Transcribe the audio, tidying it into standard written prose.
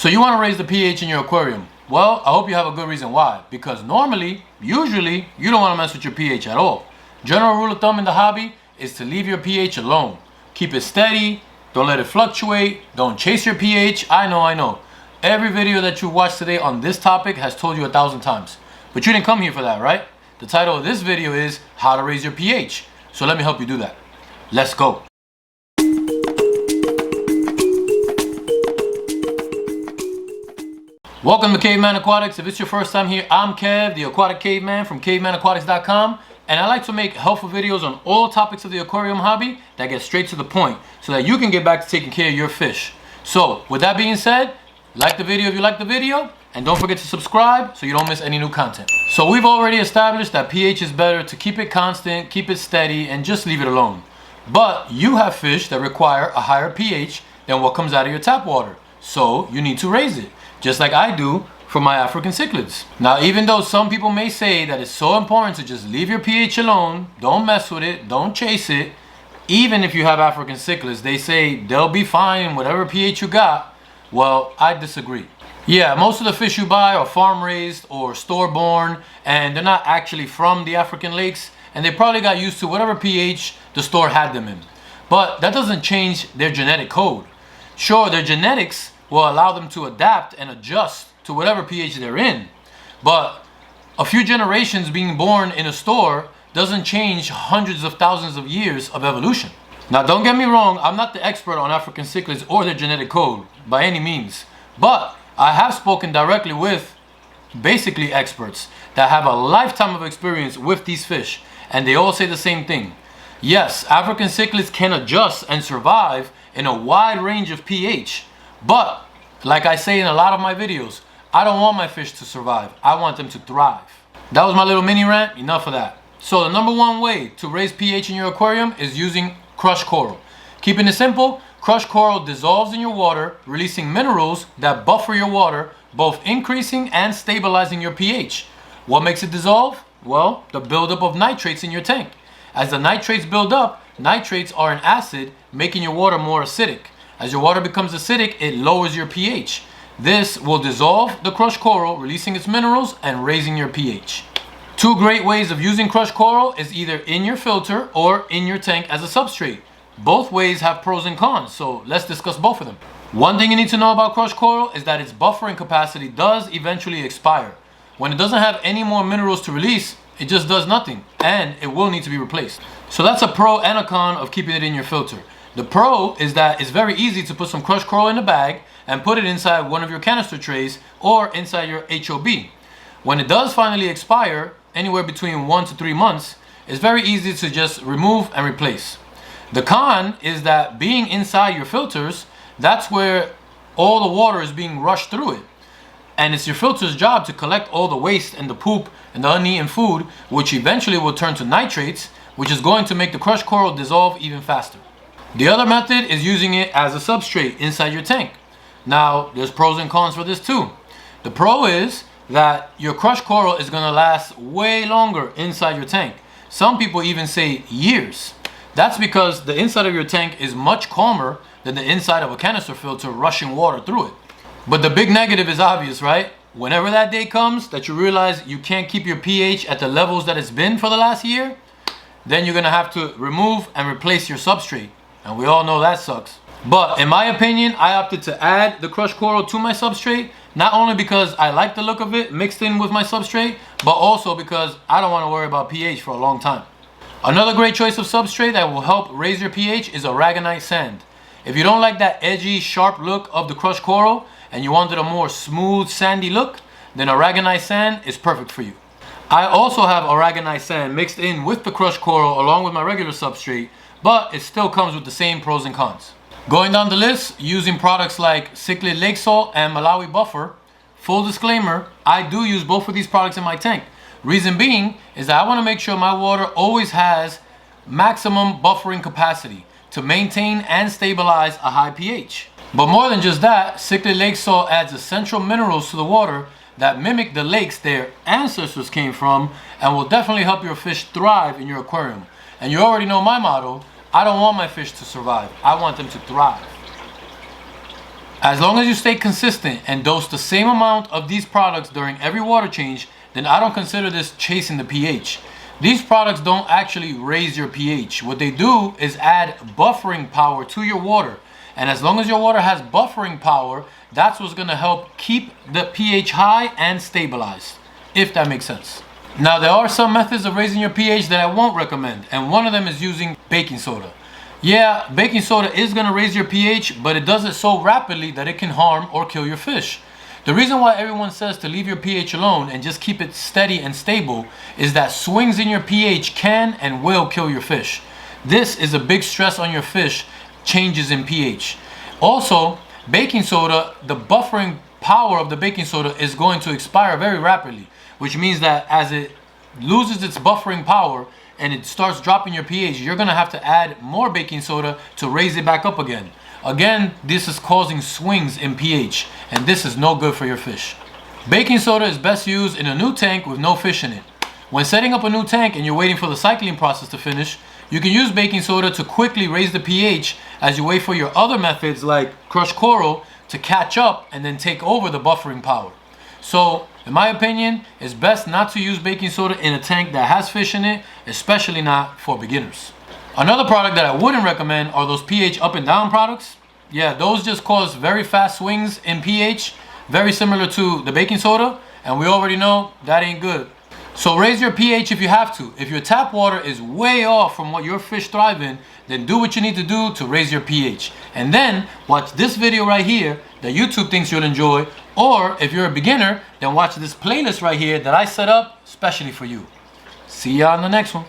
So you want to raise the pH in your aquarium. Well, I hope you have a good reason why. Because usually, you don't want to mess with your pH at all. General rule of thumb in the hobby is to leave your pH alone. Keep it steady. Don't let it fluctuate. Don't chase your pH. I know. Every video that you watched today on this topic has told you 1,000 times. But you didn't come here for that, right? The title of this video is How to Raise Your pH. So let me help you do that. Let's go. Welcome to KaveMan Aquatics. If it's your first time here, I'm Kev, the Aquatic Caveman from KaveManAquatics.com, and I like to make helpful videos on all topics of the aquarium hobby that get straight to the point so that you can get back to taking care of your fish. So, with that being said, like the video if you like the video, and don't forget to subscribe so you don't miss any new content. So we've already established that pH is better to keep it constant, keep it steady, and just leave it alone. But you have fish that require a higher pH than what comes out of your tap water, so you need to raise it. Just like I do for my African cichlids. Now, even though some people may say that it's so important to just leave your pH alone, don't mess with it, don't chase it, even if you have African cichlids, they say they'll be fine whatever pH you got. Well, I disagree. Yeah, most of the fish you buy are farm raised or store born, and they're not actually from the African lakes, and they probably got used to whatever pH the store had them in. But that doesn't change their genetic code. Sure, their genetics will allow them to adapt and adjust to whatever pH they're in. But a few generations being born in a store doesn't change hundreds of thousands of years of evolution. Now, don't get me wrong, I'm not the expert on African cichlids or their genetic code by any means. But I have spoken directly with basically experts that have a lifetime of experience with these fish, and they all say the same thing. Yes, African cichlids can adjust and survive in a wide range of pH. But, like I say in a lot of my videos, I don't want my fish to survive. I want them to thrive. That was my little mini rant. Enough of that. So the number one way to raise pH in your aquarium is using crushed coral. Keeping it simple, crushed coral dissolves in your water, releasing minerals that buffer your water, both increasing and stabilizing your pH. What makes it dissolve? Well, the buildup of nitrates in your tank. As the nitrates build up, nitrates are an acid, making your water more acidic. As your water becomes acidic, it lowers your pH. This will dissolve the crushed coral, releasing its minerals and raising your pH. Two great ways of using crushed coral is either in your filter or in your tank as a substrate. Both ways have pros and cons, so let's discuss both of them. One thing you need to know about crushed coral is that its buffering capacity does eventually expire. When it doesn't have any more minerals to release, it just does nothing, and it will need to be replaced. So that's a pro and a con of keeping it in your filter. The pro is that it's very easy to put some crushed coral in a bag and put it inside one of your canister trays or inside your HOB. When it does finally expire, anywhere between 1 to 3 months, it's very easy to just remove and replace. The con is that being inside your filters, that's where all the water is being rushed through it. And it's your filter's job to collect all the waste and the poop and the uneaten food, which eventually will turn to nitrates, which is going to make the crushed coral dissolve even faster. The other method is using it as a substrate inside your tank. Now, there's pros and cons for this too. The pro is that your crushed coral is going to last way longer inside your tank. Some people even say years. That's because the inside of your tank is much calmer than the inside of a canister filter rushing water through it. But the big negative is obvious, right? Whenever that day comes that you realize you can't keep your pH at the levels that it's been for the last year, then you're going to have to remove and replace your substrate. And we all know that sucks. But in my opinion, I opted to add the crushed coral to my substrate, not only because I like the look of it mixed in with my substrate, but also because I don't want to worry about pH for a long time. Another great choice of substrate that will help raise your pH is Aragonized Sand. If you don't like that edgy, sharp look of the crushed coral and you wanted a more smooth, sandy look, then Aragonized Sand is perfect for you. I also have Aragonized Sand mixed in with the crushed coral along with my regular substrate, but it still comes with the same pros and cons. Going down the list, using products like Cichlid Lake Salt and Malawi Buffer. Full disclaimer, I do use both of these products in my tank. Reason being is that I want to make sure my water always has maximum buffering capacity to maintain and stabilize a high pH. But more than just that, Cichlid Lake Salt adds essential minerals to the water that mimic the lakes their ancestors came from and will definitely help your fish thrive in your aquarium. And you already know my motto, I don't want my fish to survive, I want them to thrive. As long as you stay consistent and dose the same amount of these products during every water change, then I don't consider this chasing the pH. These products don't actually raise your pH. What they do is add buffering power to your water. And as long as your water has buffering power, that's what's gonna help keep the pH high and stabilized, if that makes sense. Now, there are some methods of raising your pH that I won't recommend, and one of them is using baking soda. Yeah, baking soda is gonna raise your pH, but it does it so rapidly that it can harm or kill your fish. The reason why everyone says to leave your pH alone and just keep it steady and stable is that swings in your pH can and will kill your fish. This is a big stress on your fish, changes in pH. Also, baking soda, the buffering power of the baking soda is going to expire very rapidly, which means that as it loses its buffering power and it starts dropping your pH, you're gonna have to add more baking soda to raise it back up again. Again, this is causing swings in pH, and this is no good for your fish. Baking soda is best used in a new tank with no fish in it. When setting up a new tank and you're waiting for the cycling process to finish, you can use baking soda to quickly raise the pH as you wait for your other methods like crushed coral to catch up and then take over the buffering power. So, in my opinion, it's best not to use baking soda in a tank that has fish in it, especially not for beginners. Another product that I wouldn't recommend are those pH up and down products. Yeah, those just cause very fast swings in pH, very similar to the baking soda, and we already know that ain't good. So raise your pH if you have to. If your tap water is way off from what your fish thrive in, then do what you need to do to raise your pH. And then watch this video right here that YouTube thinks you'll enjoy, or if you're a beginner, then watch this playlist right here that I set up especially for you. See ya on the next one.